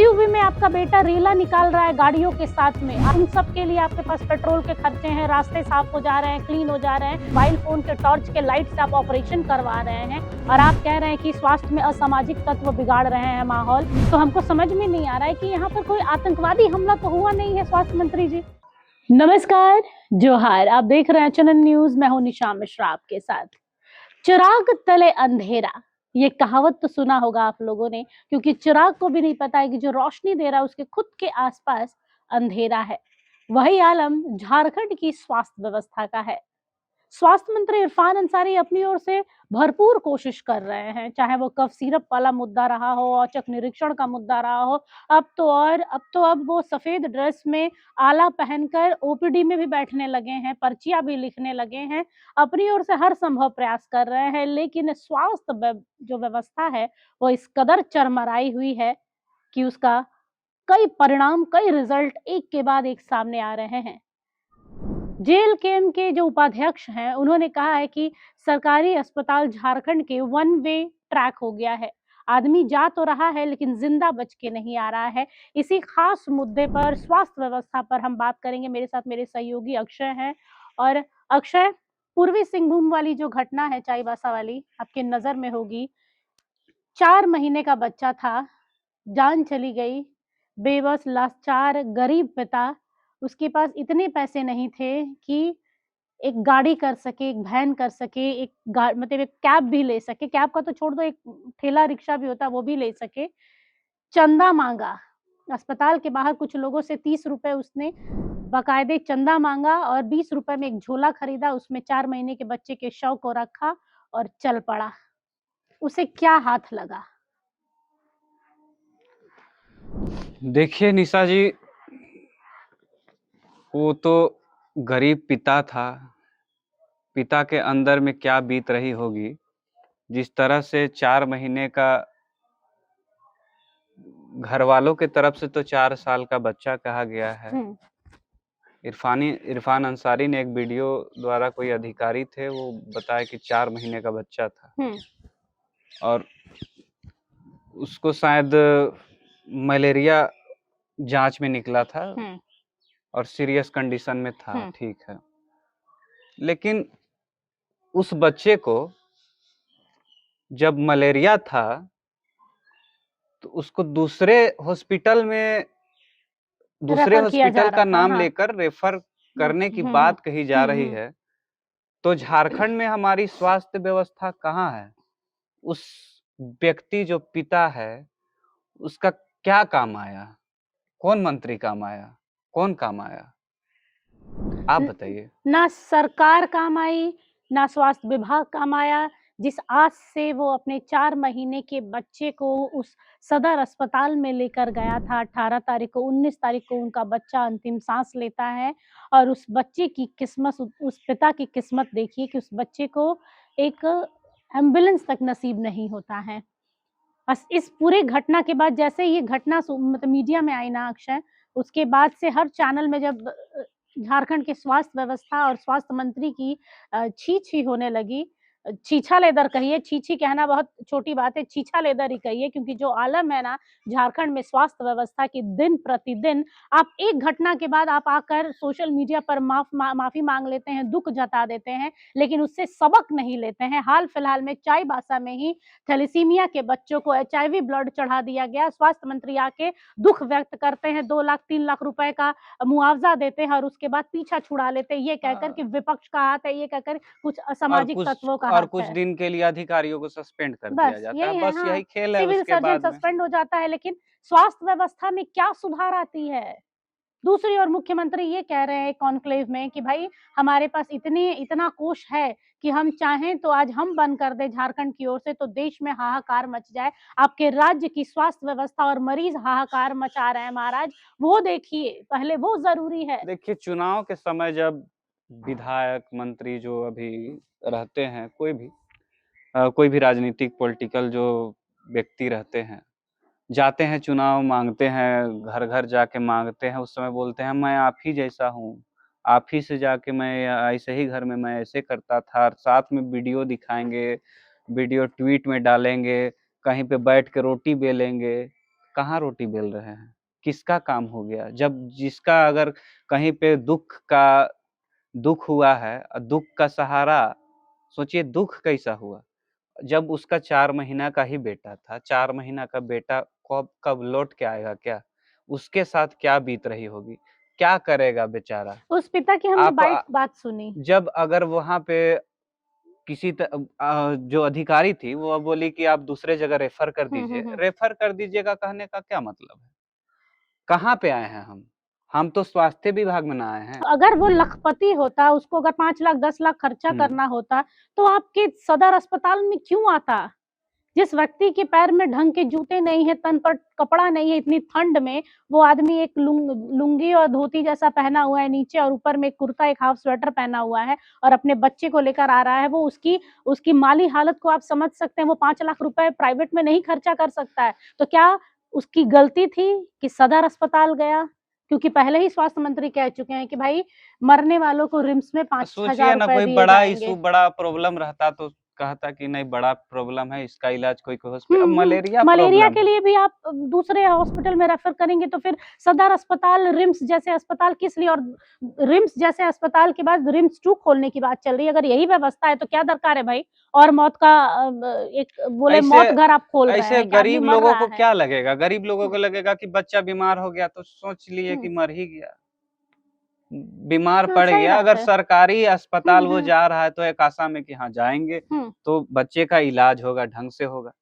SUV में आपका बेटा रेला निकाल रहा है गाड़ियों के साथ में। उन सब के लिए आपके पास पेट्रोल के खर्चे हैं, रास्ते साफ हो जा रहे हैं, क्लीन हो जा रहे हैं, मोबाइल फोन के टॉर्च के लाइट से आप ऑपरेशन करवा रहे हैं और आप कह रहे हैं कि स्वास्थ्य में असामाजिक तत्व बिगाड़ रहे हैं माहौल। तो हमको समझ में नहीं आ रहा है कि यहाँ पर कोई आतंकवादी हमला तो हुआ नहीं है स्वास्थ्य मंत्री जी। नमस्कार, जोहार, आप देख रहे हैं चनन न्यूज। मैं हूं निशा मिश्रा आपके साथ। चिराग तले अंधेरा, ये कहावत तो सुना होगा आप लोगों ने, क्योंकि चिराग को भी नहीं पता है कि जो रोशनी दे रहा है उसके खुद के आसपास अंधेरा है। वही आलम झारखंड की स्वास्थ्य व्यवस्था का है। स्वास्थ्य मंत्री इरफान अंसारी अपनी ओर से भरपूर कोशिश कर रहे हैं, चाहे वो कफ सिरप वाला मुद्दा रहा हो, औचक निरीक्षण का मुद्दा रहा हो। अब वो सफेद ड्रेस में आला पहनकर ओपीडी में भी बैठने लगे हैं, पर्चियां भी लिखने लगे हैं, अपनी ओर से हर संभव प्रयास कर रहे हैं। लेकिन जो व्यवस्था है वो इस कदर चरमराई हुई है कि उसका कई परिणाम, कई रिजल्ट एक के बाद एक सामने आ रहे हैं। जेल केम के जो उपाध्यक्ष हैं उन्होंने कहा है कि सरकारी अस्पताल झारखंड के वन वे ट्रैक हो गया है। आदमी जा तो रहा है लेकिन जिंदा बच के नहीं आ रहा है। इसी खास मुद्दे पर, स्वास्थ्य व्यवस्था पर हम बात करेंगे। मेरे साथ मेरे सहयोगी अक्षय हैं। और अक्षय, पूर्वी सिंहभूम वाली जो घटना है चाईबासा वाली, आपके नजर में होगी। 4 महीने का बच्चा था, जान चली गई। बेबस, लाचार, गरीब पिता, उसके पास इतने पैसे नहीं थे कि एक गाड़ी कर सके, एक वैन कर सके, मतलब एक कैब भी ले सके। कैब का तो छोड़ दो, एक ठेला रिक्शा भी होता है वो भी ले सके। चंदा मांगा अस्पताल के बाहर, कुछ लोगों से 30 रुपए उसने बाकायदे चंदा मांगा और 20 रुपए में एक झोला खरीदा, उसमें 4 महीने के बच्चे के शव को रखा और चल पड़ा। उसे क्या हाथ लगा? देखिए निशा जी, वो तो गरीब पिता था। पिता के अंदर में क्या बीत रही होगी, जिस तरह से 4 महीने का, घर वालों के तरफ से तो 4 साल का बच्चा कहा गया है। इरफान अंसारी ने एक वीडियो द्वारा, कोई अधिकारी थे, वो बताया कि 4 महीने का बच्चा था और उसको शायद मलेरिया जांच में निकला था और सीरियस कंडीशन में था। ठीक है, लेकिन उस बच्चे को जब मलेरिया था तो उसको दूसरे हॉस्पिटल का नाम लेकर रेफर करने की बात कही जा रही है। तो झारखंड में हमारी स्वास्थ्य व्यवस्था कहाँ है? उस व्यक्ति जो पिता है उसका क्या काम आया? कौन मंत्री काम आया? कौन काम आया? आप बताइए। ना सरकार काम आई, ना स्वास्थ्य विभाग काम आया। जिस आस से वो अपने 4 महीने के बच्चे को उस सदर अस्पताल में लेकर गया था, 18 तारीख को, 19 तारीख को उनका बच्चा अंतिम सांस लेता है और उस बच्चे की किस्मत, उस पिता की किस्मत देखिए कि उस बच्चे को एक एम्बुलेंस तक नसीब नहीं होता है। बस इस पूरे घटना के बाद, जैसे ये घटना मतलब मीडिया में आई ना अक्षय, उसके बाद से हर चैनल में जब झारखंड की स्वास्थ्य व्यवस्था और स्वास्थ्य मंत्री की छी छी होने लगी, छीछा लेदर कहिए, छी छी कहना बहुत छोटी बात है, छीछा लेदर ही कहिए, क्योंकि जो आलम है ना झारखंड में स्वास्थ्य व्यवस्था की, दिन प्रतिदिन आप एक घटना के बाद आप आकर सोशल मीडिया पर माफी मांग लेते हैं, दुख जता देते हैं, लेकिन उससे सबक नहीं लेते हैं। हाल फिलहाल में चाईबासा में ही थैलेसीमिया के बच्चों को एचआईवी ब्लड चढ़ा दिया गया। स्वास्थ्य मंत्री आके दुख व्यक्त करते हैं, 2 लाख 3 लाख रुपए का मुआवजा देते हैं और उसके बाद पीछा छुड़ा लेते हैं, ये कहकर कि विपक्ष का हाथ है, ये कहकर कुछ असामाजिक तत्वों का हाथ कुछ है। दिन के लिए अधिकारियों को सस्पेंड कर दिया जाता है। बस यही खेल है। सिविल उसके सर्जन बाद में सस्पेंड हो जाता है, लेकिन स्वास्थ्य व्यवस्था में क्या सुधार आती है? दूसरी ओर मुख्यमंत्री ये कह रहे हैं कॉन्क्लेव में कि भाई हमारे पास इतना कोष है कि हम चाहें तो आज हम बंद कर दे झारखंड की ओर से, तो देश में हाहाकार मच जाए। आपके राज्य की स्वास्थ्य व्यवस्था और मरीज हाहाकार मचा रहे हैं महाराज, वो देखिए, पहले वो जरूरी है। देखिए, चुनाव के समय जब विधायक, मंत्री जो अभी रहते हैं, कोई भी राजनीतिक पॉलिटिकल जो व्यक्ति रहते हैं, जाते हैं चुनाव मांगते हैं, घर घर जाके मांगते हैं, उस समय बोलते हैं मैं आप ही जैसा हूँ, आप ही से जाके मैं ऐसे ही घर में मैं ऐसे करता था, साथ में वीडियो दिखाएंगे, वीडियो ट्वीट में डालेंगे, कहीं पे बैठ के रोटी बेलेंगे। कहाँ रोटी बेल रहे हैं? किसका काम हो गया? जब जिसका अगर कहीं पे दुःख हुआ है दुःख का सहारा, सोचिए दुःख कैसा हुआ? जब उसका 4 महीना का ही बेटा था, 4 महीना का बेटा कब कब लौट के आएगा क्या? उसके साथ क्या बीत रही होगी? क्या करेगा बेचारा? उस पिता की हमने आप बात सुनी। जब अगर वहाँ पे जो अधिकारी थी वो बोली कि आप दूसरे जगह रेफर कर दीजिए। रेफर कर दीजिएगा कहने का क्या मतलब है? कहाँ पे आए हैं हम? हम तो स्वास्थ्य विभाग में ना आए हैं। अगर वो लखपति होता, उसको अगर 5 लाख 10 लाख खर्चा करना होता, तो आपके सदर अस्पताल में क्यों आता? जिस व्यक्ति के पैर में ढंग के जूते नहीं है, तन पर कपड़ा नहीं है, इतनी ठंड में वो आदमी एक लुंगी और धोती जैसा पहना हुआ है नीचे और ऊपर में एक कुर्ता, एक हाफ स्वेटर पहना हुआ है और अपने बच्चे को लेकर आ रहा है। वो उसकी माली हालत को आप समझ सकते हैं। वो 5 लाख रुपए प्राइवेट में नहीं खर्चा कर सकता है। तो क्या उसकी गलती थी कि सदर अस्पताल गया? क्योंकि पहले ही स्वास्थ्य मंत्री कह चुके हैं कि भाई मरने वालों को रिम्स में 5,000 सोचिए ना, रुपए कोई दिए बड़ा जाएंगे। इशू, बड़ा प्रॉब्लम रहता तो कहता कि नहीं बड़ा प्रॉब्लम है, इसका इलाज कोई हॉस्पिटल। अब मलेरिया मलेरिया प्रॉब्लम के है। लिए भी आप दूसरे हॉस्पिटल में रेफर करेंगे तो फिर सदर अस्पताल, रिम्स जैसे अस्पताल किस लिए? और रिम्स जैसे अस्पताल के बाद रिम्स 2 खोलने की बात चल रही है। अगर यही व्यवस्था है तो क्या दरकार है भाई? और मौत का एक बोले मौत घर आप खोल रहे ऐसे हैं कि आदमी गरीब मर लोगों रहा को है। क्या लगेगा? गरीब लोगों को लगेगा कि बच्चा बीमार हो गया तो सोच लिए कि मर ही गया। बीमार पड़ सही गया, बात अगर है। सरकारी अस्पताल वो जा रहा है तो एक आशा में कि हाँ जाएँगे, हुँ। तो बच्चे का इलाज होगा, ढंग से होगा।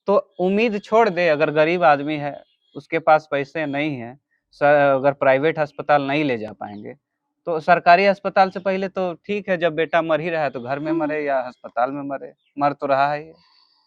तो उम्मीद छोड़ दे, अगर गरीब आदमी है, उसके पास पैसे नहीं हैं, अगर प्राइवेट अस्पताल नहीं ले जा पाएँगे, तो सरकारी अस्पताल से पहले तो ठीक है, जब बेटा मर ही रहा है तो घर में मरे या अस्पताल में मरे, मर तो रहा है ये।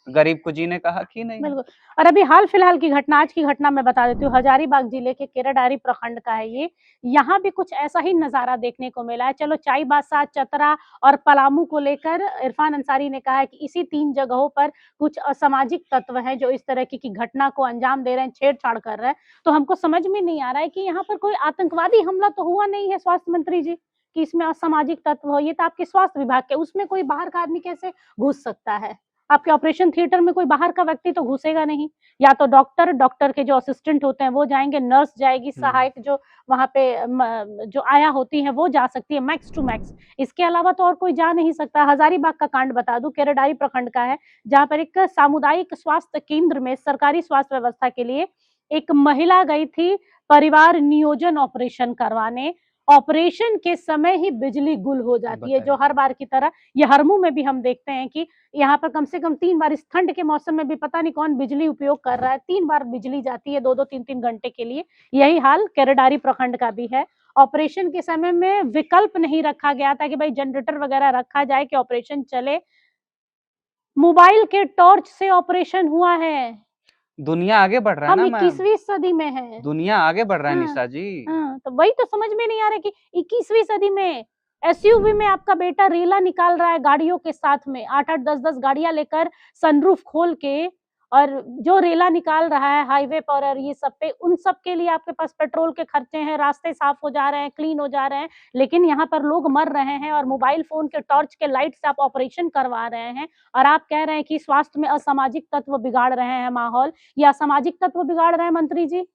गरीब को जीने का हक ही नहीं है। बिल्कुल। और अभी हाल-फिलहाल की घटना, आज की घटना मैं बता देती हूँ, हजारीबाग जिले के केरेडारी प्रखंड का है ये। यहाँ भी कुछ ऐसा ही नज़ारा देखने को मिला है। चलो चाईबासा, चतरा और पलामू को लेकर इरफान अंसारी ने कहा है कि इसी 3 जगहों पर कुछ असामाजिक तत्व हैं जो इस तरह की घटना को अंजाम दे रहे हैं, छेड़-छाड़ कर रहे हैं। तो हमको समझ में नहीं आ रहा है कि यहाँ पर कोई आतंकवादी हमला तो हुआ नहीं है स्वास्थ्य मंत्री जी, कि इसमें असामाजिक तत्व हो। ये तो आपके स्वास्थ्य विभाग के, उसमें कोई बाहर का आदमी कैसे घुस सकता है? आपके ऑपरेशन थिएटर में कोई बाहर का व्यक्ति तो घुसेगा नहीं। या तो डॉक्टर के जो असिस्टेंट होते हैं वो जाएँगे, नर्स जाएगी, सहायक जो वहाँ पे जो आया होती है वो जा सकती है मैक्स टू मैक्स। इसके अलावा तो और कोई जा नहीं सकता। हजारीबाग का कांड बता दूँ, केरेडारी प्रखंड का है, जहाँ पर एक सामुदायिक स्वास्थ्य केंद्र में सरकारी स्वास्थ्य व्यवस्था के लिए एक महिला गई थी परिवार नियोजन ऑपरेशन करवाने। ऑपरेशन के समय ही बिजली गुल हो जाती है, जो हर बार की तरह ये हरमू में भी हम देखते हैं कि यहाँ पर कम से कम 3 बार, इस ठंड के मौसम में भी पता नहीं कौन बिजली उपयोग कर रहा है, 3 बार बिजली जाती है 2-2 3-3 घंटे के लिए। यही हाल केरेडारी प्रखंड का भी है। ऑपरेशन के समय में विकल्प नहीं रखा गया था कि भाई जनरेटर वगैरह रखा जाए कि ऑपरेशन चले। मोबाइल के टॉर्च से ऑपरेशन हुआ है। दुनिया आगे बढ़ रहा है हम ना मैम। 21वीं सदी में हैं। दुनिया आगे बढ़ रहा है हाँ, निशा जी। तो वही तो समझ में नहीं आ रहा है कि 21वीं सदी में एसयूवी में आपका बेटा रेला निकाल रहा है गाड़ियों के साथ में, 8-8 10-10 गाड़ियाँ लेकर सनरूफ खोल के, और जो रेला निकाल रहा है हाईवे पर और ये सब पे, उन सब के लिए आपके पास पेट्रोल के खर्चे हैं, रास्ते साफ हो जा रहे हैं, क्लीन हो जा रहे हैं, लेकिन यहाँ पर लोग मर रहे हैं और मोबाइल फ़ोन के टॉर्च के लाइट से आप ऑपरेशन करवा रहे हैं और आप कह रहे हैं कि स्वास्थ्य में असामाजिक तत्व बिगाड़ रहे हैं माहौल। ये असामाजिक तत्व बिगाड़ रहे हैं मंत्री जी?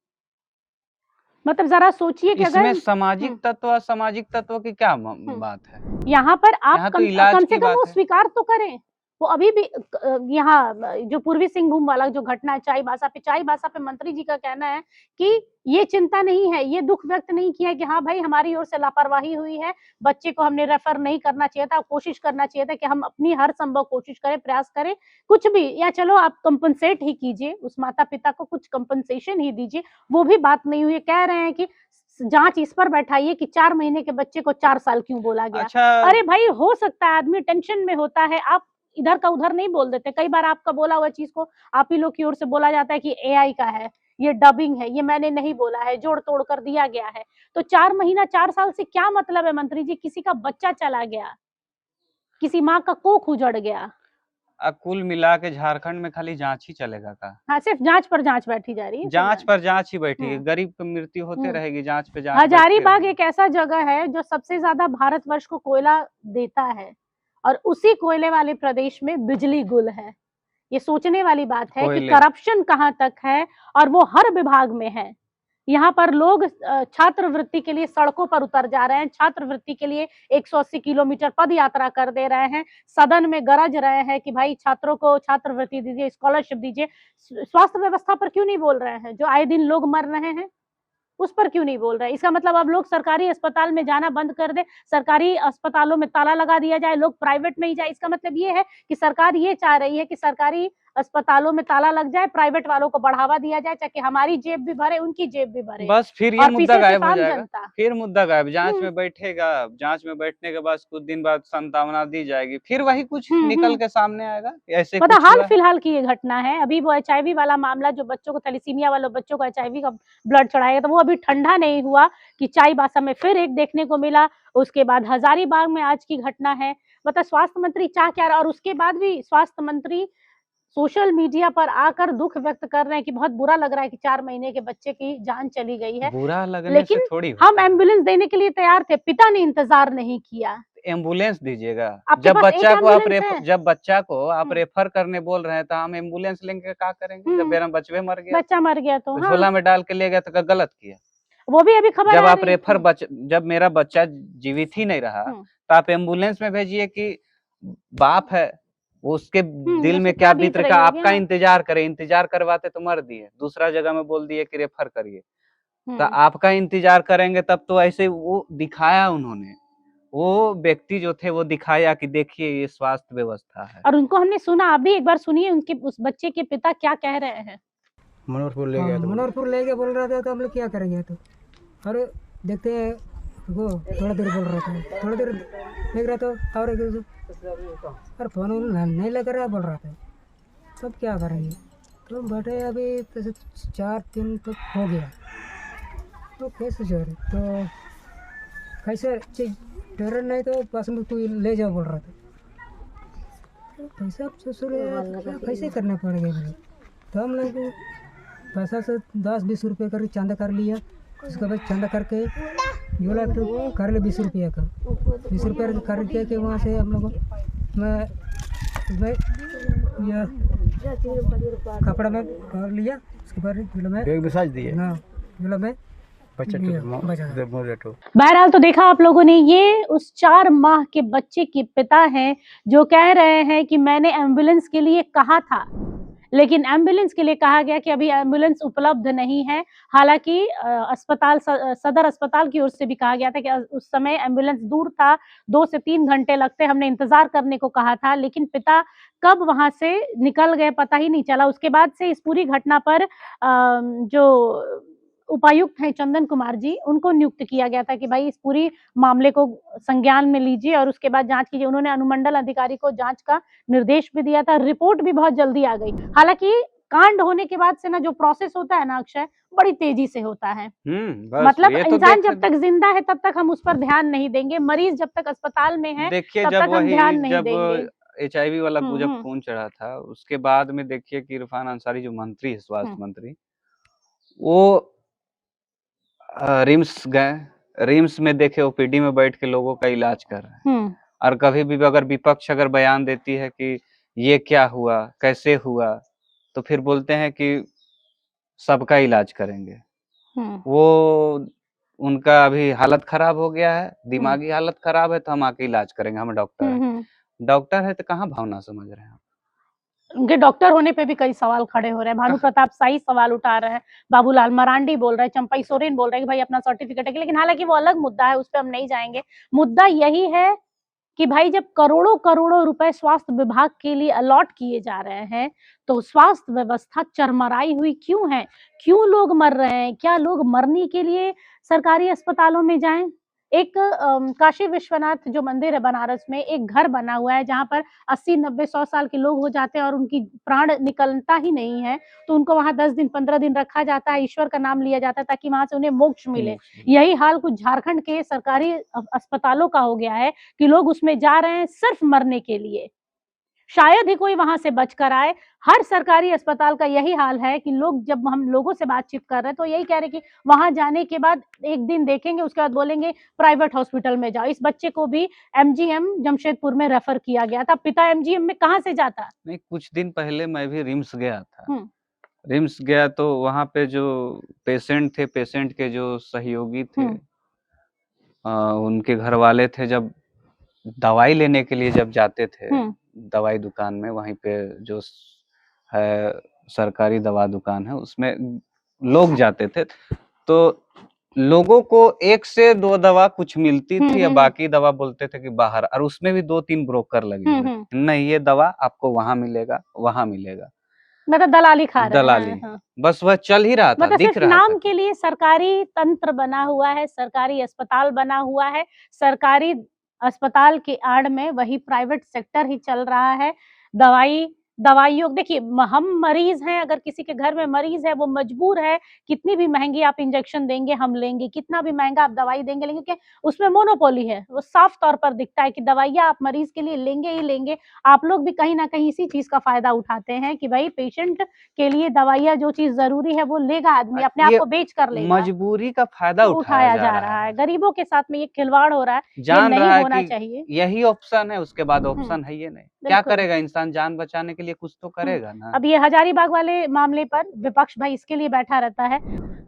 मतलब ज़रा सोचिए कि इसमें अगर सामाजिक तत्व, असामाजिक तत्व की क्या बात है? यहाँ पर आप यहाँ तो इलाज कम की से कम बात वो है। स्वीकार तो करें। वो अभी भी यहाँ जो पूर्वी सिंहभूम वाला जो घटना है चाईबासा पे मंत्री जी का कहना है कि ये चिंता नहीं है, ये दुःख व्यक्त नहीं किया है कि हाँ भाई हमारी ओर से लापरवाही हुई है, बच्चे को हमने रेफर नहीं करना चाहिए था, कोशिश करना चाहिए था कि हम अपनी हर संभव कोशिश करें, प्रयास करें, कुछ भी, या चलो आप कंपनसेट ही कीजिए, उस माता-पिता को कुछ कंपनसेशन ही दीजिए, वो भी बात नहीं हुई है। कह रहे हैं कि जाँच इस पर बैठाइए कि 4 महीने के बच्चे को 4 साल क्यों बोला गया? अच्छा, अरे भाई, हो सकता है आदमी टेंशन में होता है, आप इधर का उधर नहीं बोल देते। कई बार आपका बोला हुआ चीज़ को आप ही लोग की ओर से बोला जाता है कि एआई का है, ये डबिंग है, ये मैंने नहीं बोला है, जोड़-तोड़ कर दिया गया है। तो 4 महीना 4 साल से क्या मतलब है मंत्री जी? किसी का बच्चा चला गया, किसी माँ का कोख उजड़ गया। कुल मिला के झारखंड में खाली जाँच ही चलेगा का? हाँ, सिर्फ जाँच पर जाँच बैठी जा रही है। जाँच पर जाँच ही बैठी, हुँ। गरीब की मृत्यु होते हुँ। रहेगी, जाँच पे जाँच बैठती हजारीबाग रहेगी। एक ऐसा जगह है जो सबसे ज़्यादा भारतवर्ष को कोयला देता है और उसी कोयले वाले प्रदेश में बिजली गुल है। ये सोचने वाली बात है कि कोयले। करप्शन कहाँ तक है, और वो हर विभाग में है। यहाँ पर लोग छात्रवृत्ति के लिए सड़कों पर उतर जा रहे हैं, छात्रवृत्ति के लिए 180 किलोमीटर पद यात्रा कर दे रहे हैं, सदन में गरज रहे हैं कि भाई छात्रों को छात्रवृत्ति दीजिए, स्कॉलरशिप दीजिए। स्वास्थ्य व्यवस्था पर क्यों नहीं बोल रहे हैं? जो आए दिन लोग मर रहे हैं उस पर क्यों नहीं बोल रहे? इसका मतलब अब लोग सरकारी अस्पताल में जाना बंद कर दे, सरकारी अस्पतालों में ताला लगा दिया जाए, लोग प्राइवेट में ही जाए। इसका मतलब ये है कि सरकार ये चाह रही है कि सरकारी अस्पतालों में ताला लग जाए, प्राइवेट वालों को बढ़ावा दिया जाए, ताकि हमारी जेब भी भरे, उनकी जेब भी भरे। बस फिर ये और मुद्दा पीछे से गायब हो आम जाएगा। जनता। फिर मुद्दा गायब, जांच हम्म में बैठेगा, जांच में बैठने के बाद कुछ दिन बाद संतावना दी जाएगी, फिर वही कुछ हम्म निकल के सामने आएगा। ऐसे पता कुछ हाल हुआ है। फिलहाल की ये घटना है। अभी वो एचआईवी वाला मामला, जो बच्चों को, थैलेसीमिया वाले बच्चों को एचआईवी का ब्लड चढ़ाया, तो वो अभी ठंडा नहीं हुआ कि चाईबासा में फिर एक देखने को मिला। उसके बाद हजारीबाग में आज की घटना है। मतलब स्वास्थ्य मंत्री चाह क्या रहा, और उसके बाद भी स्वास्थ्य मंत्री सोशल मीडिया पर आकर दुख व्यक्त कर रहे हैं कि बहुत बुरा लग रहा है कि 4 महीने के बच्चे की जान चली गई है। बुरा लगने से लेकिन थोड़ी हम होता है। एम्बुलेंस देने के लिए तैयार थे, पिता ने इंतजार नहीं किया। एम्बुलेंस दीजिएगा। आपके जब पास एक बच्चा को आप एम्बुलेंस है? जब बच्चा को आप हम्म रेफर करने बोल रहे हैं तो हम एम्बुलेंस लेंगे क्या करेंगे? जब हम्म मेरा बच्चे मर गया बच्चा मर गया तो तो हाँ, झोला में डाल के ले गया तो गलत किया। वो भी अभी खबर जब आ आप रही रेफर थी। जब मेरा बच्चा जीवित ही नहीं रहा हम्म तो आप एम्बुलेंस में भेजिए कि बाप है, वो उसके दिल उसे में क्या क्या बीत बीत रहा, रही होगी। आपका हाँ इंतजार करे, इंतजार करवाते तो मर दिए, दूसरा जगह में बोल दिए कि रेफर करिए। तो हम्म आपका इंतजार करेंगे तब तो ऐसे वो दिखाया उन्होंने, वो व्यक्ति जो थे वो दिखाया कि देखिए ये स्वास्थ्य व्यवस्था है। और उनको हमने सुना, आप भी एक बार सुनिए उनके, उस बच्चे के पिता क्या कह रहे हैं। मनोहरपुर ले गया, तो मनोहरपुर ले गया बोल रहा था, तो हम लोग क्या करेंगे? तो अरे देखते हैं, वो थोड़ा देर बोल रहा था, थोड़ा देर देख रहा था, और अरे फोन नहीं लग रहा बोल रहा था, तब क्या करेंगे? तो हम बैठे अभी तो 4 दिन तक हो गया, तो कैसे जोड़े? तो कैसे डर नहीं, तो पास में कोई ले जाओ बोल रहा था, तो पैसा ससुर कैसे करना पड़ेगा भाई? तो हम लोग पैसा से 10-20 रुपये कर चंदा कर लिया। उसके बाद चंदा करके झोला तो कर ले 20 रुपये का, 20 रुपये करके के वहाँ से हम लोग मैं उसमें यह कपड़ा में कर लिया। उसके बाद झोला में एक मसाज दिए ना, झोला में बहरहाल तो देखा आप लोगों ने, ये उस 4 माह के बच्चे के पिता हैं जो कह रहे हैं कि मैंने एम्बुलेंस के लिए कहा था, लेकिन एम्बुलेंस के लिए कहा गया कि अभी एम्बुलेंस उपलब्ध नहीं है। हालांकि अस्पताल, सदर अस्पताल की ओर से भी कहा गया था कि उस समय एम्बुलेंस दूर था, 2 से 3 घंटे लगते, हमने इंतजार करने को कहा था, लेकिन पिता कब वहां से निकल गए पता ही नहीं चला। उसके बाद से इस पूरी घटना पर जो उपायुक्त हैं चंदन कुमार जी, उनको नियुक्त किया गया था कि भाई इस पूरी मामले को संज्ञान में लीजिए और उसके बाद जांच कीजिए। उन्होंने अनुमंडल अधिकारी को जांच का निर्देश भी दिया था, रिपोर्ट भी बहुत जल्दी आ गई। हालांकि कांड होने के बाद से ना जो प्रोसेस होता है ना अक्षय, बड़ी तेजी से होता है। बस मतलब ये तो इंसान जब तक जिंदा है तब तक हम उस पर ध्यान नहीं देंगे, मरीज जब तक अस्पताल में है देखिए, तब जब तक हम ध्यान नहीं जब देंगे। HIV वाला को जब हम्म खून चढ़ा था उसके बाद में देखिए कि इरफान अंसारी जो मंत्री है, स्वास्थ्य मंत्री, वो रिम्स गए, रिम्स में देखे OPD में बैठ के लोगों का इलाज कर रहे हैं। और कभी भी अगर विपक्ष अगर बयान देती है कि ये क्या हुआ, कैसे हुआ, तो फिर बोलते हैं कि सबका इलाज करेंगे। वो उनका अभी हालत खराब हो गया है, दिमागी हालत खराब है, तो हम आके इलाज करेंगे, हम डॉक्टर हैं। डॉक्टर है तो कहाँ भावना समझ रहे हैं? उनके डॉक्टर होने पे भी कई सवाल खड़े हो रहे हैं। भानु प्रताप शाही सवाल उठा रहे हैं, बाबूलाल मरांडी बोल रहे हैं, चंपई सोरेन बोल रहे हैं कि भाई अपना सर्टिफिकेट है, लेकिन हालांकि वो अलग मुद्दा है, उस पर हम नहीं जाएंगे। मुद्दा यही है कि भाई जब करोड़ों करोड़ों रुपए स्वास्थ्य विभाग के लिए अलॉट किए जा रहे हैं, तो स्वास्थ्य व्यवस्था चरमराई हुई क्यों है? क्यों लोग मर रहे हैं? क्या लोग मरने के लिए सरकारी अस्पतालों में जाएं? एक काशी विश्वनाथ जो मंदिर है बनारस में, एक घर बना हुआ है जहां पर 80, 90, 100 साल के लोग हो जाते हैं और उनकी प्राण निकलता ही नहीं है, तो उनको वहां 10 दिन 15 दिन रखा जाता है, ईश्वर का नाम लिया जाता है ताकि वहां से उन्हें मोक्ष मिले। यही हाल कुछ झारखंड के सरकारी अस्पतालों का हो गया है कि लोग उसमें जा रहे हैं सिर्फ मरने के लिए। शायद ही कोई वहां से बचकर आए। हर सरकारी अस्पताल का यही हाल है कि लोग, जब हम लोगों से बातचीत कर रहे हैं तो यही कह रहे हैं कि वहां जाने के बाद एक दिन देखेंगे, उसके बाद बोलेंगे प्राइवेट हॉस्पिटल में जाओ। इस बच्चे को भी एमजीएम जमशेदपुर में रेफर किया गया था। पिता एमजीएम में कहाँ से जाता? नहीं, कुछ दिन पहले मैं भी रिम्स गया था। रिम्स गया तो वहां पे जो पेशेंट थे, पेशेंट के जो सहयोगी थे, उनके घर वाले थे, जब दवाई लेने के लिए जब जाते थे दवाई दुकान में, वहीं पे जो है सरकारी दवा दुकान है, उसमें लोग जाते थे, तो लोगों को 1 से 2 दवा कुछ मिलती थी, या बाकी दवा बोलते थे कि बाहर, और उसमें भी 2-3 ब्रोकर लगे हुए, नहीं ये दवा आपको वहां मिलेगा, वहां मिलेगा, मतलब दलाली खा रहे हैं। दलाली। बस वह चल ही रहा था, मतलब दिख सिर्फ रहा नाम था। के लिए सरकारी तंत्र बना हुआ है, सरकारी अस्पताल बना हुआ है, सरकारी अस्पताल के आड़ में वही प्राइवेट सेक्टर ही चल रहा है। दवाइयों, देखिए हम मरीज हैं, अगर किसी के घर में मरीज है, वो मजबूर है, कितनी भी महंगी आप इंजेक्शन देंगे हम लेंगे, कितना भी महंगा आप दवाई देंगे लेंगे, क्योंकि उसमें मोनोपोली है। वो साफ तौर पर दिखता है कि दवाइयाँ आप मरीज के लिए लेंगे ही लेंगे। आप लोग भी कहीं ना कहीं इसी चीज का फायदा उठाते हैं कि भाई पेशेंट के लिए दवाइयाँ, जो चीज जरूरी है वो लेगा आदमी, अपने आप को बेच कर लेगा। मजबूरी का फायदा उठाया जा रहा है। गरीबों के साथ में ये खिलवाड़ हो रहा है, ये नहीं होना चाहिए। यही ऑप्शन है, उसके बाद ऑप्शन है ये नहीं। क्या करेगा इंसान? जान बचाने के लिए कुछ तो करेगा ना। अब ये हजारीबाग वाले मामले पर विपक्ष भाई इसके लिए बैठा रहता है,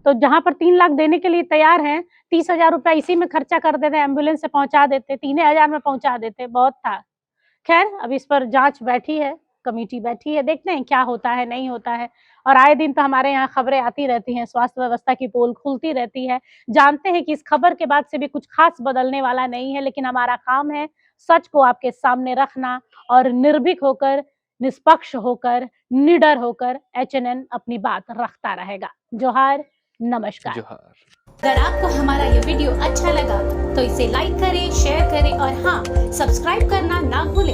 तो जहां पर 3 लाख देने के लिए तैयार हैं, 30,000 रुपया इसी में खर्चा कर देते, एम्बुलेंस से पहुंचा देते, 3,000 में पहुंचा देते, बहुत था। खैर, अब इस पर जांच बैठी है, कमेटी बैठी है, देखते हैं क्या होता है नहीं होता है। और आए दिन तो हमारे यहाँ खबरें आती रहती हैं, स्वास्थ्य व्यवस्था की पोल खुलती रहती है। जानते हैं कि इस खबर के बाद से भी कुछ खास बदलने वाला नहीं है, लेकिन हमारा काम है सच को आपके सामने रखना, और निर्भीक होकर, निष्पक्ष होकर, निडर होकर एचएनएन अपनी बात रखता रहेगा। जोहार, नमस्कार। जोहार। अगर आपको हमारा ये वीडियो अच्छा लगा तो इसे लाइक करें, शेयर करें और हाँ, सब्सक्राइब करना ना भूलें।